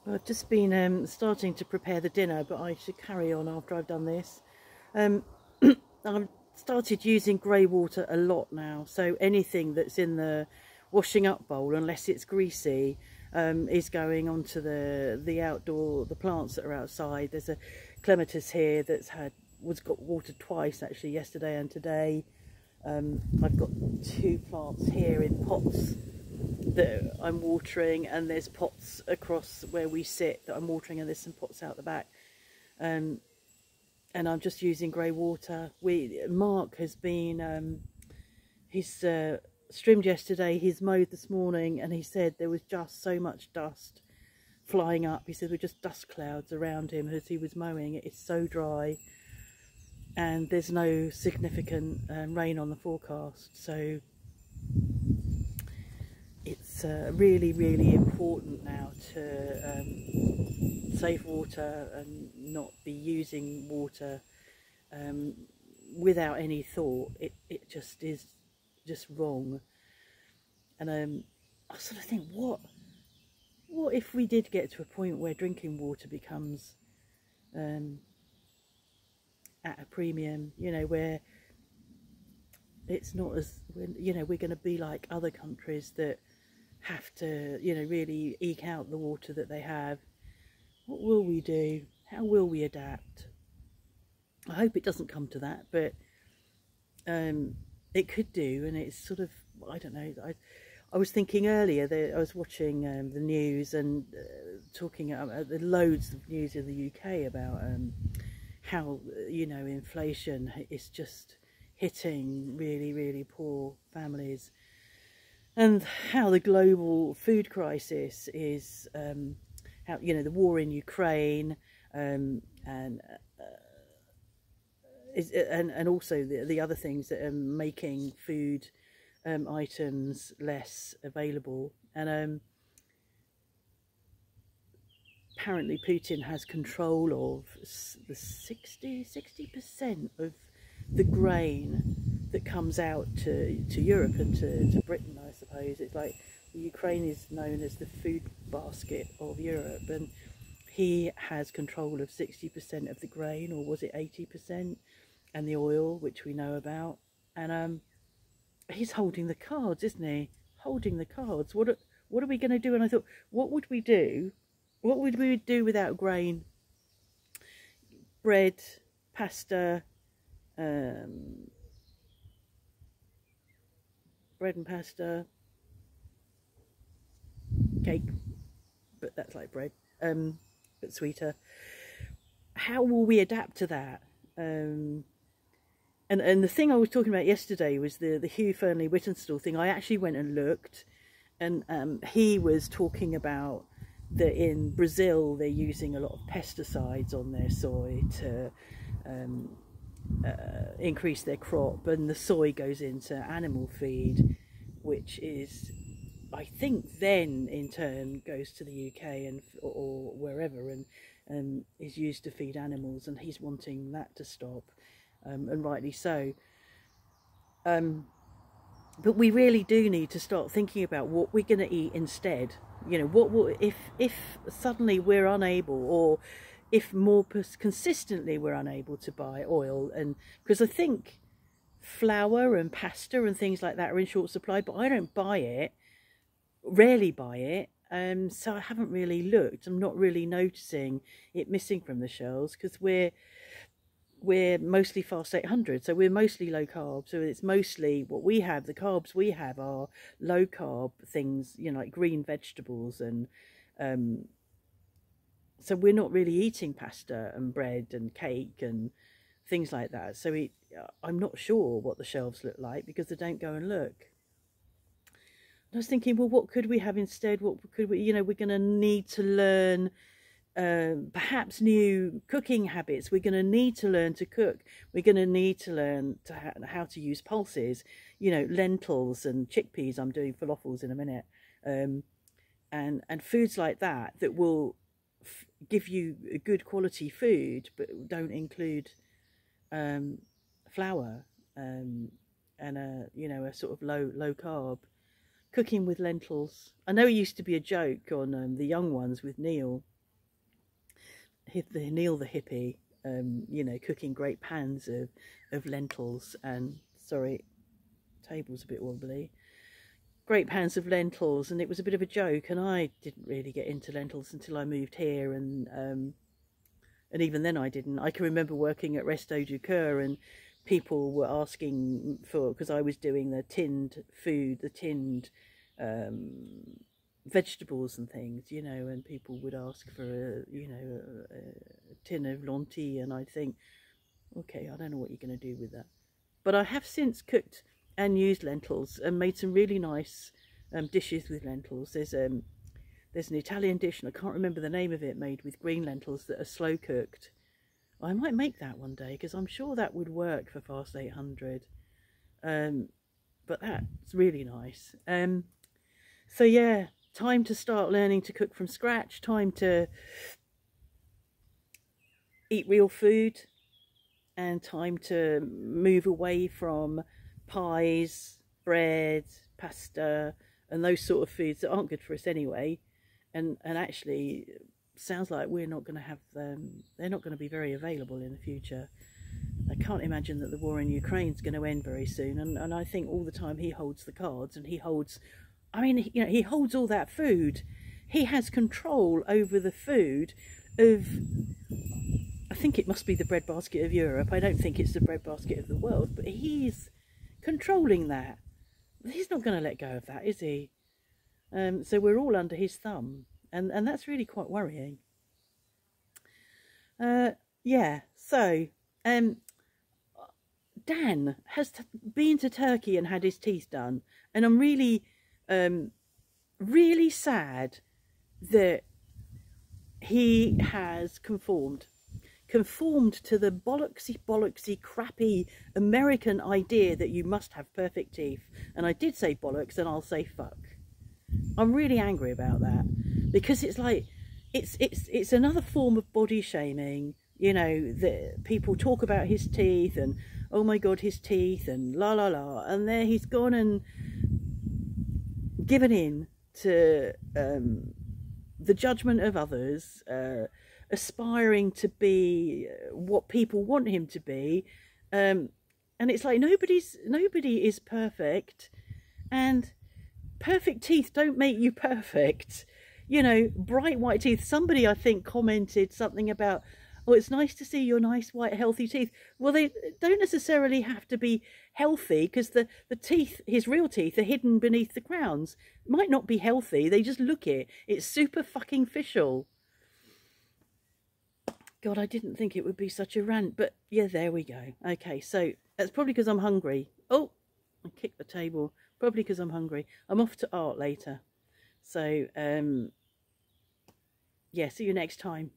Well, I've just been starting to prepare the dinner, but I should carry on after I've done this. I've started using grey water a lot now, so anything that's in the washing up bowl, unless it's greasy, is going onto the plants that are outside. There's a clematis here that's got watered twice actually, yesterday and today. I've got 2 plants here in pots that I'm watering, and there's pots across where we sit that I'm watering, and there's some pots out the back, and I'm just using grey water. Mark has been he's trimmed yesterday, he's mowed this morning, and he said there was just so much dust flying up. He said there were just dust clouds around him as he was mowing. It's so dry, and there's no significant rain on the forecast, so it's really, really important now to save water and not be using water without any thought. It just is just wrong. And I sort of think, what if we did get to a point where drinking water becomes at a premium, you know, where it's not as, you know, we're going to be like other countries that have to, you know, really eke out the water that they have. What will we do? How will we adapt? I hope it doesn't come to that, but it could do. And it's sort of, I don't know, I was thinking earlier that I was watching the news and talking about loads of news in the UK about how, you know, inflation is just hitting really, really poor families, and how the global food crisis is, how, you know, the war in Ukraine, and also the other things that are making food items less available. And apparently Putin has control of the 60% of the grain that comes out to Europe and to Britain, I suppose. It's like Ukraine is known as the food basket of Europe, and he has control of 60% of the grain, or was it 80%, and the oil, which we know about. And he's holding the cards, isn't he? Holding the cards. What are we going to do? And I thought, what would we do? What would we do without grain? Bread, pasta, bread and pasta, cake, but that's like bread, but sweeter. How will we adapt to that? And the thing I was talking about yesterday was the Hugh Finlay thing. I actually went and looked, and he was talking about that in Brazil they're using a lot of pesticides on their soy to increase their crop, and the soy goes into animal feed, which is, I think, then in turn goes to the UK and or wherever, and is used to feed animals, and he's wanting that to stop, and rightly so. But we really do need to start thinking about what we're going to eat instead. You know, what will, if suddenly we're unable, or if more consistently we're unable to buy oil, and because I think flour and pasta and things like that are in short supply, but I don't buy it, rarely buy it, so I haven't really looked. I'm not really noticing it missing from the shelves, because we're mostly fast 800, so we're mostly low carb, so it's mostly what we have. The carbs we have are low carb things, you know, like green vegetables, and so we're not really eating pasta and bread and cake and things like that. So I'm not sure what the shelves look like, because I don't go and look. I was thinking, well, what could we have instead? What could we, you know, we're going to need to learn perhaps new cooking habits. We're going to need to learn to cook. We're going to need to learn how to use pulses, you know, lentils and chickpeas. I'm doing falafels in a minute, and foods like that will give you a good quality food, but don't include flour, and you know, a sort of low carb. Cooking with lentils. I know it used to be a joke on the young ones with Neil, Neil the hippie, you know, cooking great pans of lentils and, sorry, table's a bit wobbly. Great pans of lentils, and it was a bit of a joke, and I didn't really get into lentils until I moved here, and even then I didn't. I can remember working at Resto du Coeur, and people were asking for, because I was doing the tinned food, the tinned vegetables and things, you know, and people would ask for a tin of lentilles, and I'd think, okay, I don't know what you're going to do with that. But I have since cooked and used lentils and made some really nice dishes with lentils. There's an Italian dish, and I can't remember the name of it, made with green lentils that are slow cooked. I might make that one day, because I'm sure that would work for Fast 800. But that's really nice. So yeah, time to start learning to cook from scratch, time to eat real food, and time to move away from pies, bread, pasta, and those sort of foods that aren't good for us anyway. And actually, sounds like we're not going to have them, they're not going to be very available in the future. I can't imagine that the war in Ukraine is going to end very soon, and I think all the time he holds the cards, and he holds, I mean, you know, he holds all that food. He has control over the food of, I think it must be the breadbasket of Europe. I don't think it's the breadbasket of the world, but he's controlling that. He's not going to let go of that, is he? So we're all under his thumb, and that's really quite worrying. Yeah, so Dan has been to Turkey and had his teeth done, and I'm really, really sad that he has conformed to the bollocksy, crappy American idea that you must have perfect teeth. And I did say bollocks, and I'll say fuck. I'm really angry about that, because it's like, it's another form of body shaming. You know, that people talk about his teeth, and oh my god, his teeth, and la la la, and there he's gone and given in to the judgment of others, aspiring to be what people want him to be, and it's like nobody is perfect, and perfect teeth don't make you perfect. You know, bright white teeth. Somebody, I think, commented something about, oh, it's nice to see your nice white healthy teeth. Well, they don't necessarily have to be healthy, because the teeth, his real teeth, are hidden beneath the crowns. Might not be healthy, they just look it. It's super fucking official. God, I didn't think it would be such a rant, but yeah, there we go. Okay, so that's probably because I'm hungry. Oh, I kicked the table. Probably because I'm hungry. I'm off to art later. So, yeah, see you next time.